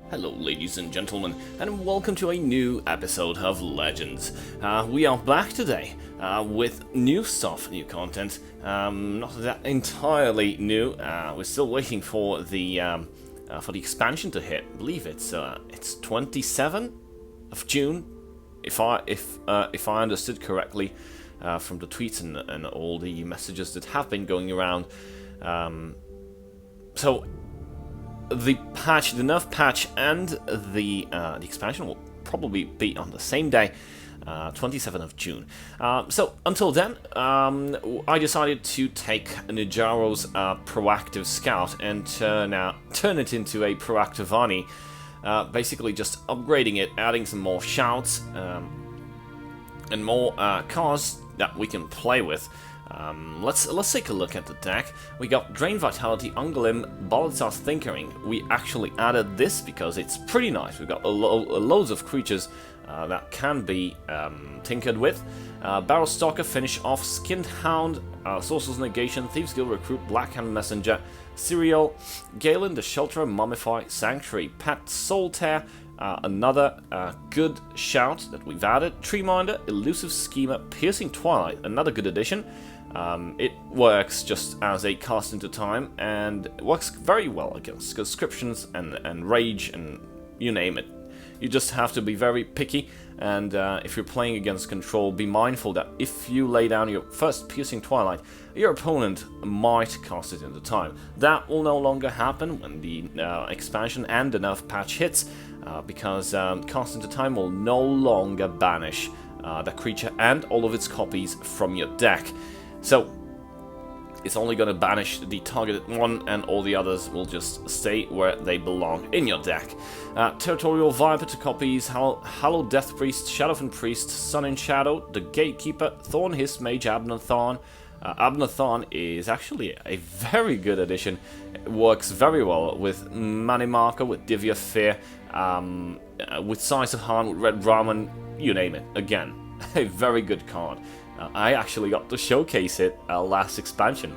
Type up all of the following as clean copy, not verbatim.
Hello ladies and gentlemen, and welcome to a new episode of Legends. We are back today with new stuff, new content. Not that entirely new. We're still waiting for the expansion to hit. I believe it's 27th of June, if I understood correctly from the tweets and all the messages that have been going around. So. The nerf patch, and the expansion will probably be on the same day, 27th of June. So until then, I decided to take Nijaro's proactive scout and turn it into a proactive Telvanni. Basically, just upgrading it, adding some more shouts and more cars that we can play with. Let's take a look at the deck. We got Drain Vitality, Ungalim, Balazar's Thinkering. We actually added this because it's pretty nice. We've got loads of creatures that can be tinkered with. Barrel Stalker, Finish Off, Skinned Hound, Sorcerer's Negation, Thieves Guild Recruit, Blackhand Messenger, Serial, Galen the Shelterer, Mummify, Sanctuary, Pet, Soul Tear. Another good shout that we've added. Treeminder, Elusive Schemer, Piercing Twilight, another good addition. It works just as a cast into time, and it works very well against conscriptions and rage and you name it. You just have to be very picky, and if you're playing against Control, be mindful that if you lay down your first Piercing Twilight, your opponent might cast it into time. That will no longer happen when the expansion and the nerf patch hits, because cast into time will no longer banish the creature and all of its copies from your deck. So it's only going to banish the targeted one, and all the others will just stay where they belong in your deck. Territorial Viper to copies, Hallowed Death Priest, Shadowfen Priest, Sun in Shadow, the Gatekeeper, Thorn Hiss Mage, Abnathan. Abnathan is actually a very good addition. It works very well with Money Marker, with Divya Fear, with Size of Hand, with Red Ramen, you name it. Again, a very good card. I actually got to showcase it last expansion.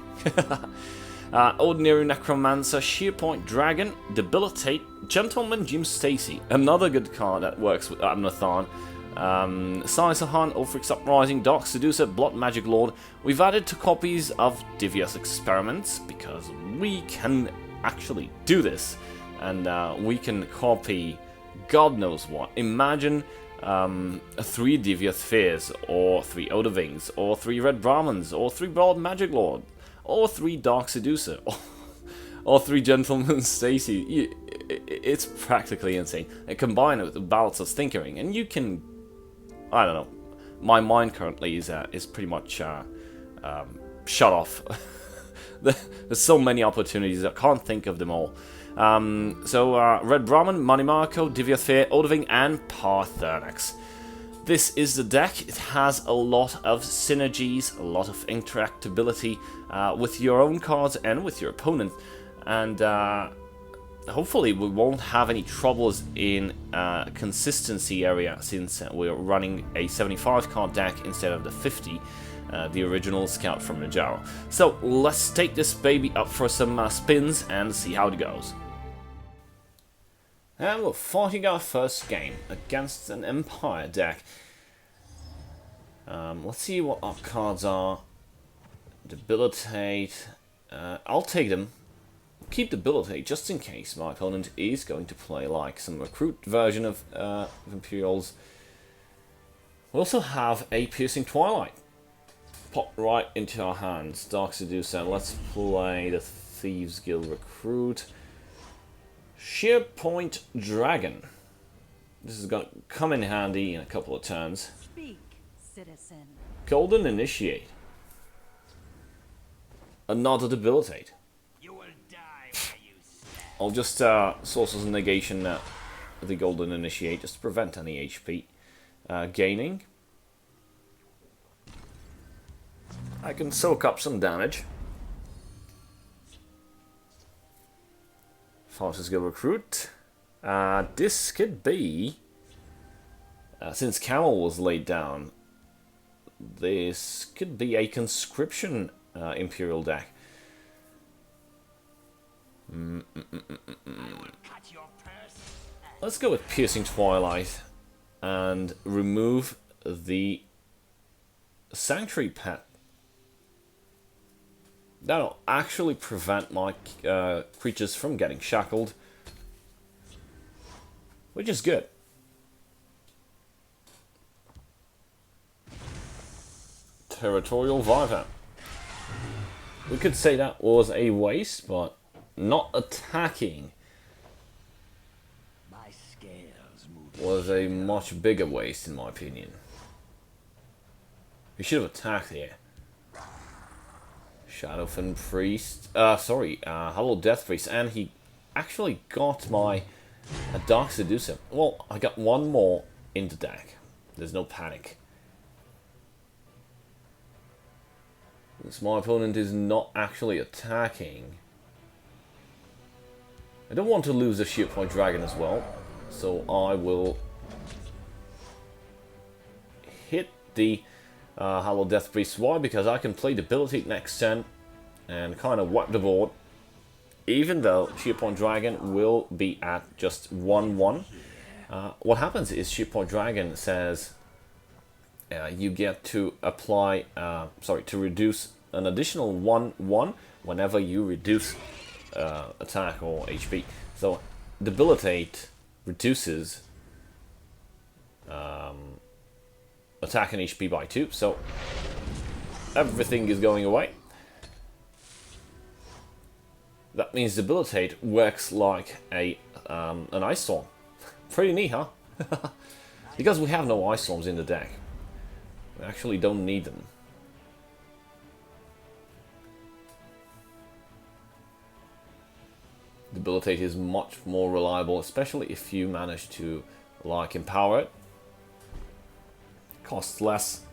Ordinary Necromancer, Shearpoint Dragon, Debilitate, Gentleman Jim Stacy, another good card that works with Abnathan. Sizehan, Ulfric's Uprising, Dark Seducer, Blot Magic Lord. We've added 2 copies of Divya's Experiments because we can actually do this, and we can copy God knows what. Imagine 3 Divya Spheres, or 3 Odovings, or 3 Red Brahmins, or 3 Broad Magic Lord, or 3 Dark Seducer, or 3 Gentleman Stacy. It's practically insane. And combine it with the Balance of Thinkering, and you can, I don't know, my mind currently is pretty much shut off. There's so many opportunities, I can't think of them all. Red Brahmin, Money Marco, Divya Fear, Odoving, and Parthernax. This is the deck. It has a lot of synergies, a lot of interactability with your own cards and with your opponent, and hopefully we won't have any troubles in consistency area, since we're running a 75 card deck instead of the 50, the original scout from Nijaro. So let's take this baby up for some spins and see how it goes. And we're fighting our first game against an Empire deck. Let's see what our cards are. Debilitate. I'll take them. Keep Debilitate just in case my opponent is going to play like some recruit version of Imperials. We also have a Piercing Twilight. Pop right into our hands. Dark Seducer. Let's play the Thieves Guild Recruit. Shearpoint Dragon. This is going to come in handy in a couple of turns. Speak, citizen. Golden Initiate. Another Debilitate. You will die where you stand. I'll just Sorcerer's Negation the Golden Initiate just to prevent any HP gaining. I can soak up some damage. Fastest Guild Recruit. This could be, since Camel was laid down, this could be a Conscription Imperial deck. I will cut your purse let's go with Piercing Twilight and remove the Sanctuary Pet. That'll actually prevent my creatures from getting shackled, which is good. Territorial Viper. We could say that was a waste, but not attacking My scales move. was a much bigger waste in my opinion. We should have attacked here. Shadowfen Priest, Hollow Death Priest, and he actually got my Dark Seducer. Well, I got one more in the deck. There's no panic. Since my opponent is not actually attacking, I don't want to lose the Shield Point Dragon as well, so I will hit the Hollow Death Priest. Why? Because I can play Debilitate next turn and kind of wipe the board, even though Shield Point Dragon will be at just 1/1. What happens is Shield Point Dragon says you get to apply, to reduce an additional 1/1 whenever you reduce attack or HP. So Debilitate reduces attack and HP by 2, so everything is going away. That means Debilitate works like an Ice Storm. Pretty neat, huh? Because we have no Ice Storms in the deck. We actually don't need them. Debilitate is much more reliable, especially if you manage to, like, empower it. Costs less.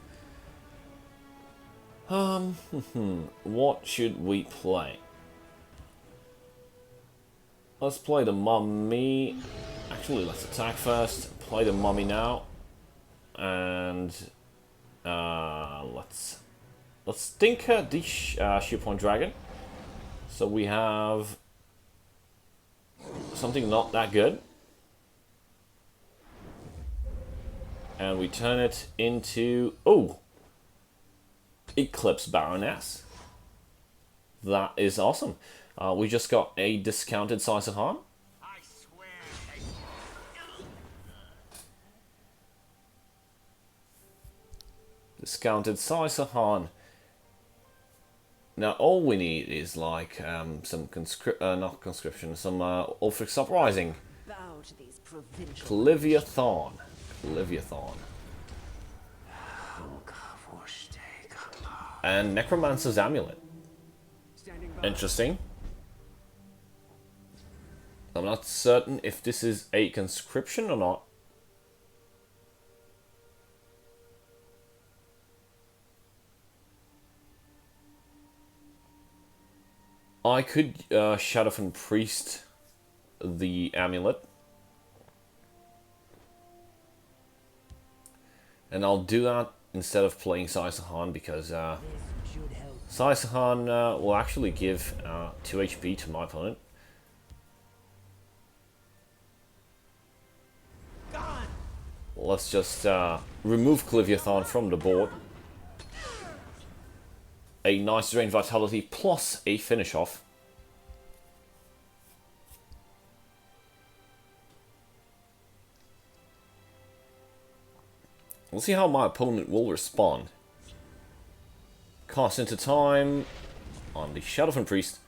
What should we play? Let's play the Mummy. Actually, let's attack first. Play the Mummy now. And let's tinker the Shield Point Dragon. So we have something not that good. And we turn it into... Oh! Eclipse Baroness. That is awesome. We just got a discounted Saisahan. I swear. Discounted Saisahan. Now all we need is like some some Ulfric's Uprising. Bow to these provincial. Cliviathon. And Necromancer's Amulet. Interesting. I'm not certain if this is a conscription or not. I could Shadowfen Priest the amulet. And I'll do that instead of playing Saisahan because Saisahan will actually give 2 HP to my opponent. Let's just remove Cliviathon from the board. A nice Drain Vitality plus a finish off. We'll see how my opponent will respond. Cast into time on the Shadowfen Priest.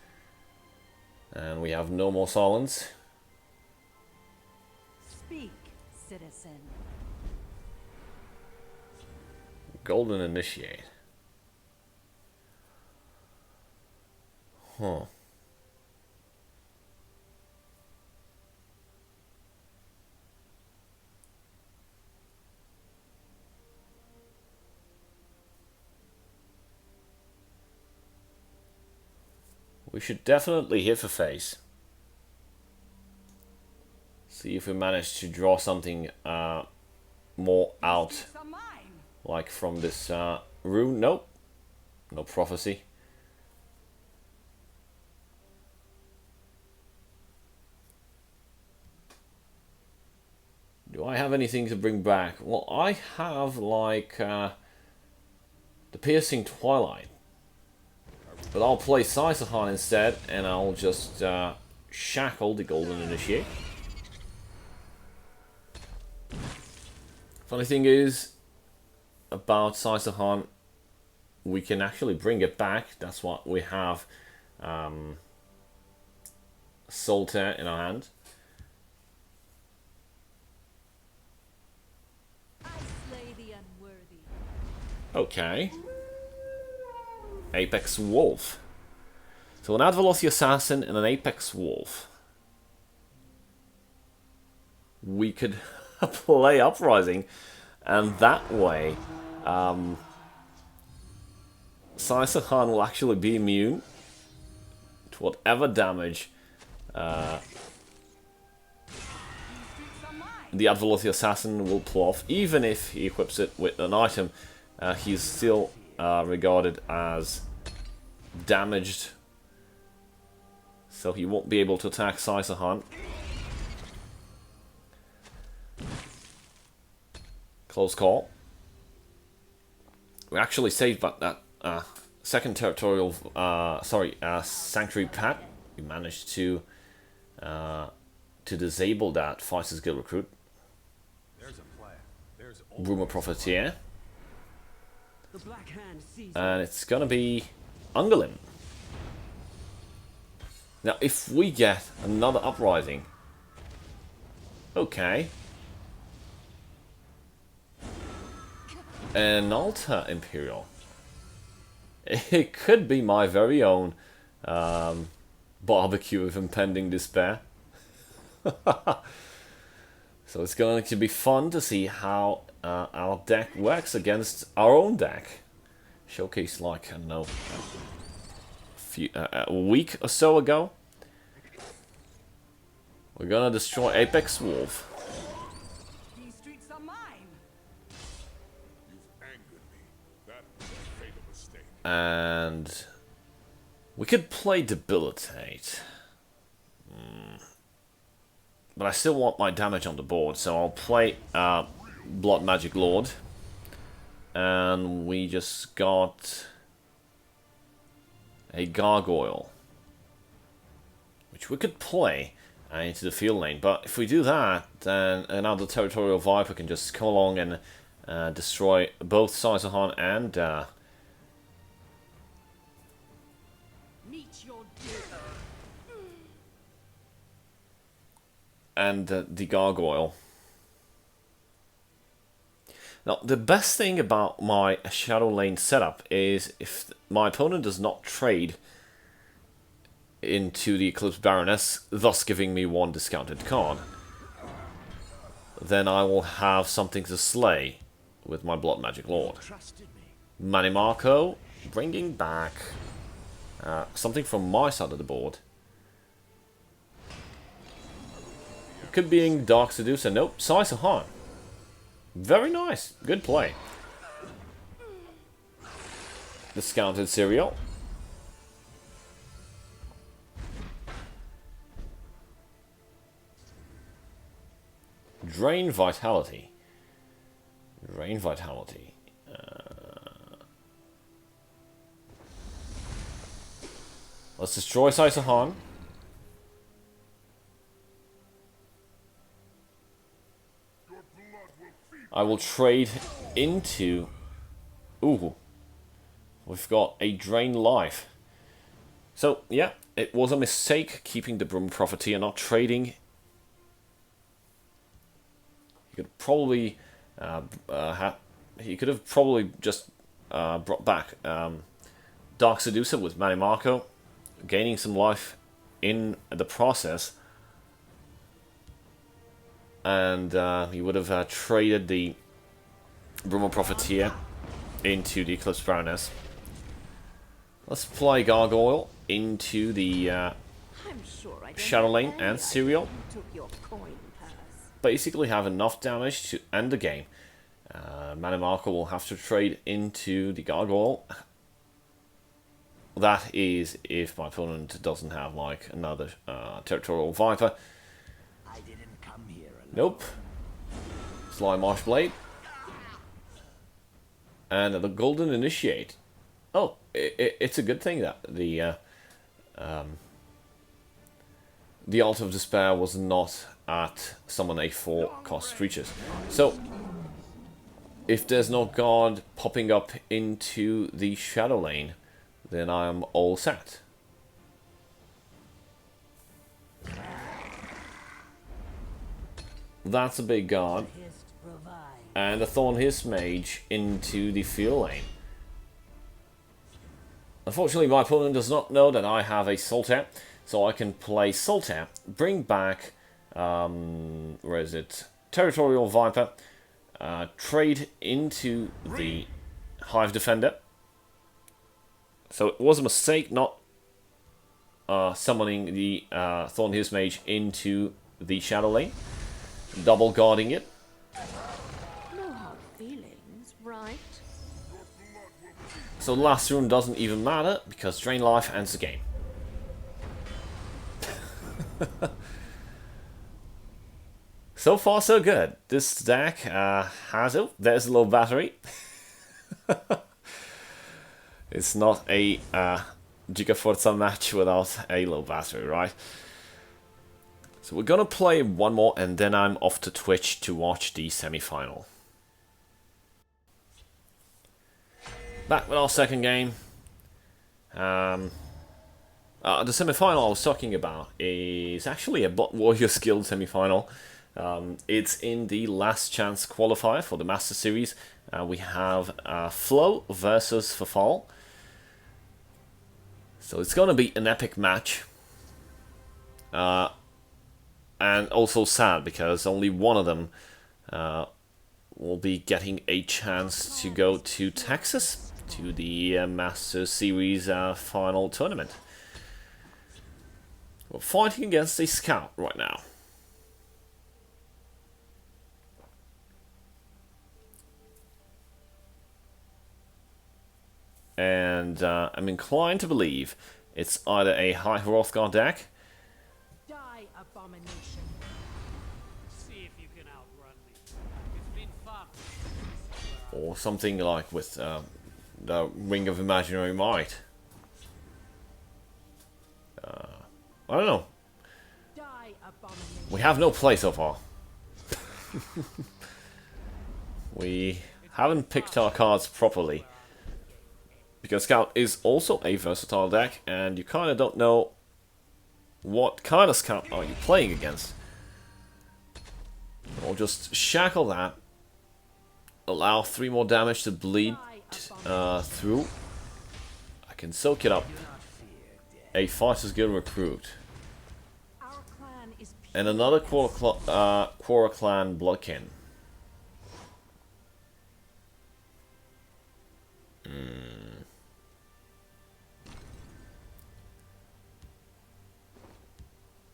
And we have no more silence. Speak, citizen. Golden Initiate. Huh. We should definitely hit for face. See if we manage to draw something more out. Like from this rune. Nope. No prophecy. Do I have anything to bring back? Well, I have, like, the Piercing Twilight. But I'll play Saisahan instead, and I'll just shackle the Golden Initiate. Funny thing is, about Saisahan, we can actually bring it back. That's what we have Solitaire in our hand. I slay the unworthy. Okay. Apex Wolf. So an Ad-Velocity Assassin and an Apex Wolf. We could play Uprising, and that way Saisahan will actually be immune to whatever damage the Ad-Velocity Assassin will pull off. Even if he equips it with an item, he's still regarded as damaged, so he won't be able to attack Saisahan. Close call. We actually saved that second territorial, Sanctuary Pat. We managed to disable that Fighters Guild recruit. Rumor Profiteer. And it's gonna be Ungolin. Now, if we get another Uprising, okay. An Alta Imperial. It could be my very own barbecue of impending despair. So it's going to be fun to see how our deck works against our own deck. Showcase, like, I don't know, a week or so ago. We're gonna destroy Apex Wolf. These streets are mine. You've angered me. That was a fatal mistake. And we could play Debilitate. But I still want my damage on the board, so I'll play Blood Magic Lord. And we just got a Gargoyle, which we could play into the field lane. But if we do that, then another Territorial Viper can just come along and destroy both Saisahan and Meet your doom. the Gargoyle. Now, the best thing about my Shadow Lane setup is if my opponent does not trade into the Eclipse Baroness, thus giving me one discounted card, then I will have something to slay with my Blood Magic Lord. Manny Marco, bringing back something from my side of the board. It could be Dark Seducer. Nope, Saisahan. Very nice. Good play. Discounted Cereal. Drain Vitality. Drain Vitality. Let's destroy Saisahan. I will trade into... Ooh. We've got a Drain Life. So, yeah, it was a mistake keeping the Brum Profiteer, not trading. You could probably... he could have probably just brought back Dark Seducer with Manny Marco, gaining some life in the process. And he would have traded the Brummer Profiteer into the Eclipse Baroness. Let's play Gargoyle into the I'm sure I don't Shadow have Lane any and idea Cereal. who took your coin purse. Basically have enough damage to end the game. Manny Marco will have to trade into the Gargoyle. That is if my opponent doesn't have like another Territorial Viper. I didn't come here alone. Nope. Fly Marsh Blade. And the Golden Initiate. Oh, it's a good thing that the Altar of Despair was not at Summon A4 cost creatures. So, if there's no god popping up into the Shadow Lane, then I'm all set. That's a big god. And a Thornhiss Mage into the field lane. Unfortunately, my opponent does not know that I have a Solitaire, so I can play Solitaire, bring back, where is it, Territorial Viper, trade into the Hive Defender. So it was a mistake not summoning the Thornhiss Mage into the Shadow Lane, double guarding it. No hard feelings, right? So the last rune doesn't even matter, because Drain Life ends the game. So far so good. This deck has... Oh, there's a low battery. It's not a Giga Forza match without a low battery, right? So we're gonna play one more and then I'm off to Twitch to watch the semi-final. Back with our second game. The semi-final I was talking about is actually a Bot Warriors Guild semi-final. It's in the last chance qualifier for the Master Series. We have Flow versus Fafal. So it's gonna be an epic match. And also sad because only one of them will be getting a chance to go to Texas to the Master Series final tournament. We're fighting against a scout right now. And I'm inclined to believe it's either a High Hrothgar deck Die, abomination. See if you can outrun me. It's been fun. or something like with the Ring of Imaginary Might. I don't know. Die, abomination. We have no play so far. We haven't picked our cards properly. Because Scout is also a versatile deck, and you kind of don't know what kind of Scout are you playing against. Or just shackle that, allow 3 more damage to bleed through. I can soak it up. A Fighters Guild recruit. Our clan is And another Quora Clan Bloodkin.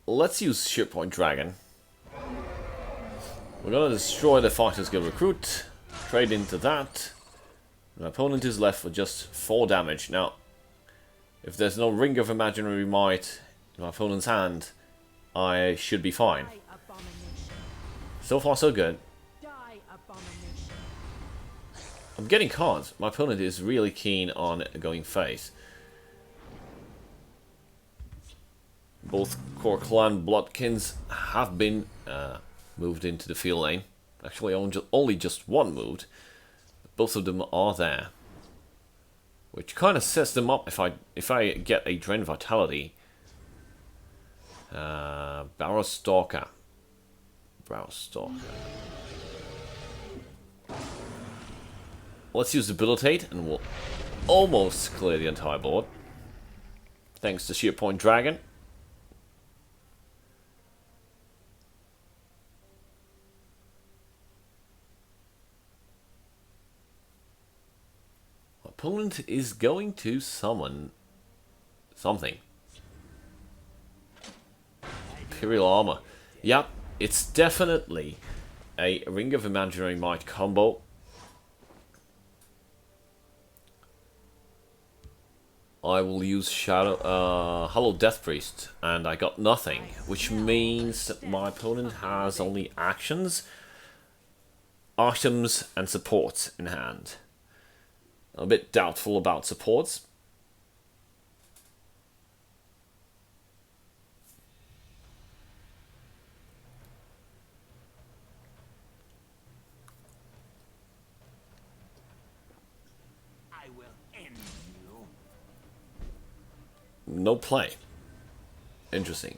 Let's use Shippoint Dragon. We're gonna destroy the Fighters Guild recruit. Trade into that. My opponent is left with just 4 damage. Now, if there's no Ring of Imaginary Might in my opponent's hand, I should be fine. Die, abomination. So far, so good. Die, abomination. I'm getting cards. My opponent is really keen on going face. Both Core Clan Bloodkins have been moved into the field lane. Actually, only just one moved. Both of them are there, which kind of sets them up if I get a Drain Vitality. Barrow Stalker. Let's use Debilitate, and we'll almost clear the entire board. Thanks to Shearpoint Dragon. Opponent is going to summon something. Imperial Armor. Yep, it's definitely a Ring of Imaginary Might combo. I will use Hollow Death Priest, and I got nothing, which means that my opponent has only actions. items and supports in hand. A bit doubtful about supports. I will end you. No play. Interesting.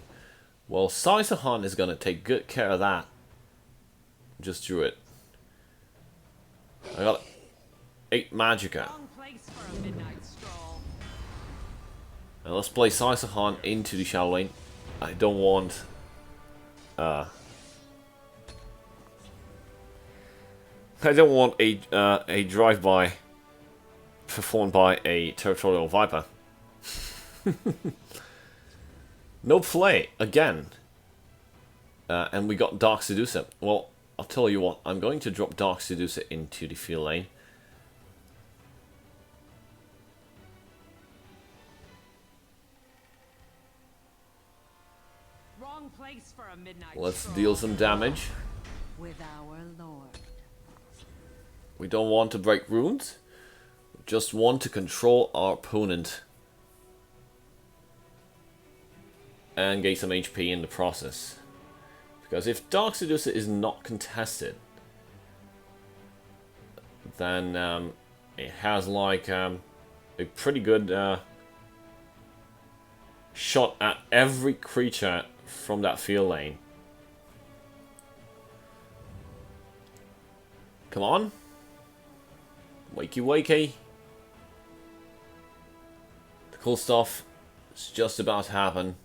Well, Saisahan is going to take good care of that. Just drew it. I got 8 Magicka. Wrong place for a midnight stroll. Now let's play Saisahan into the Shadow Lane. I don't want... I don't want a drive-by performed by a Territorial Viper. No play, again. And we got Dark Seducer. Well, I'll tell you what, I'm going to drop Dark Seducer into the field lane. Wrong place for a midnight Let's stroll. deal some damage. With our lord. We don't want to break runes. We just want to control our opponent. And gain some HP in the process. Because if Dark Seducer is not contested, then it has like a pretty good shot at every creature from that field lane. Come on. Wakey wakey. The cool stuff is just about to happen.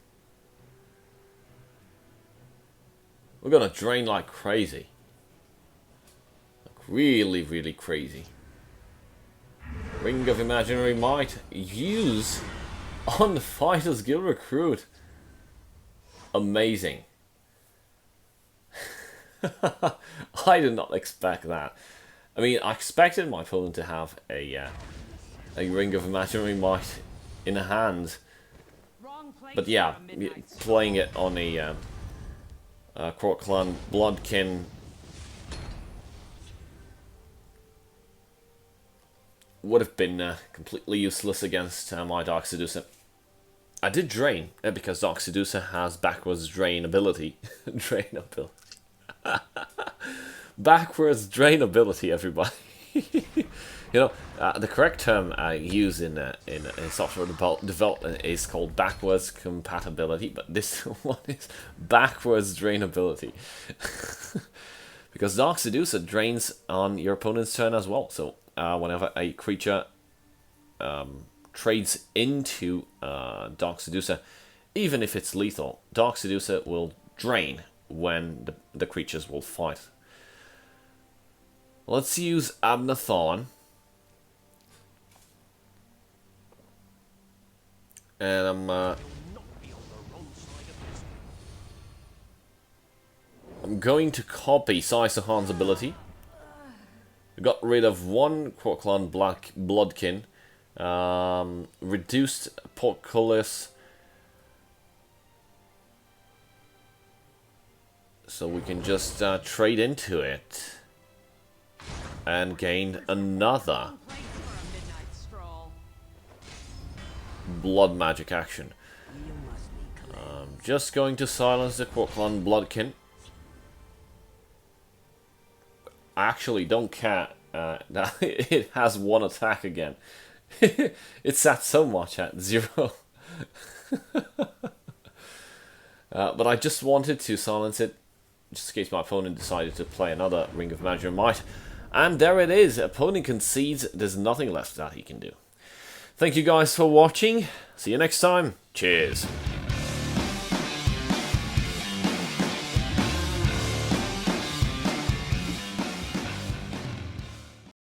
We're gonna drain like crazy. Like really, really crazy. Ring of Imaginary Might. Use on the Fighters Guild Recruit. Amazing. I did not expect that. I mean, I expected my opponent to have a Ring of Imaginary Might in a hand. Wrong place But yeah, for a midnight stroll. playing it on a Court Clan Bloodkin would have been completely useless against my Dark Seducer. I did drain because Dark Seducer has backwards drain ability. Drain ability. Backwards drain ability, everybody. You know, the correct term I use in software development is called backwards compatibility, but this one is backwards drainability. Because Dark Seducer drains on your opponent's turn as well, so whenever a creature trades into Dark Seducer, even if it's lethal, Dark Seducer will drain when the creatures will fight. Let's use Abnathon. And I'm going to copy Saisahan's ability. We got rid of one Court Clan Bloodkin. Reduced Portcullis. So we can just trade into it. And gain another Wrong place for a midnight stroll. blood magic action. Just going to silence the Court Clan Bloodkin. I actually don't care that it has one attack again. It's at so much at 0. But I just wanted to silence it, just in case my opponent decided to play another Ring of Imaginary Might. And there it is. Opponent concedes. There's nothing left that he can do. Thank you guys for watching. See you next time. Cheers.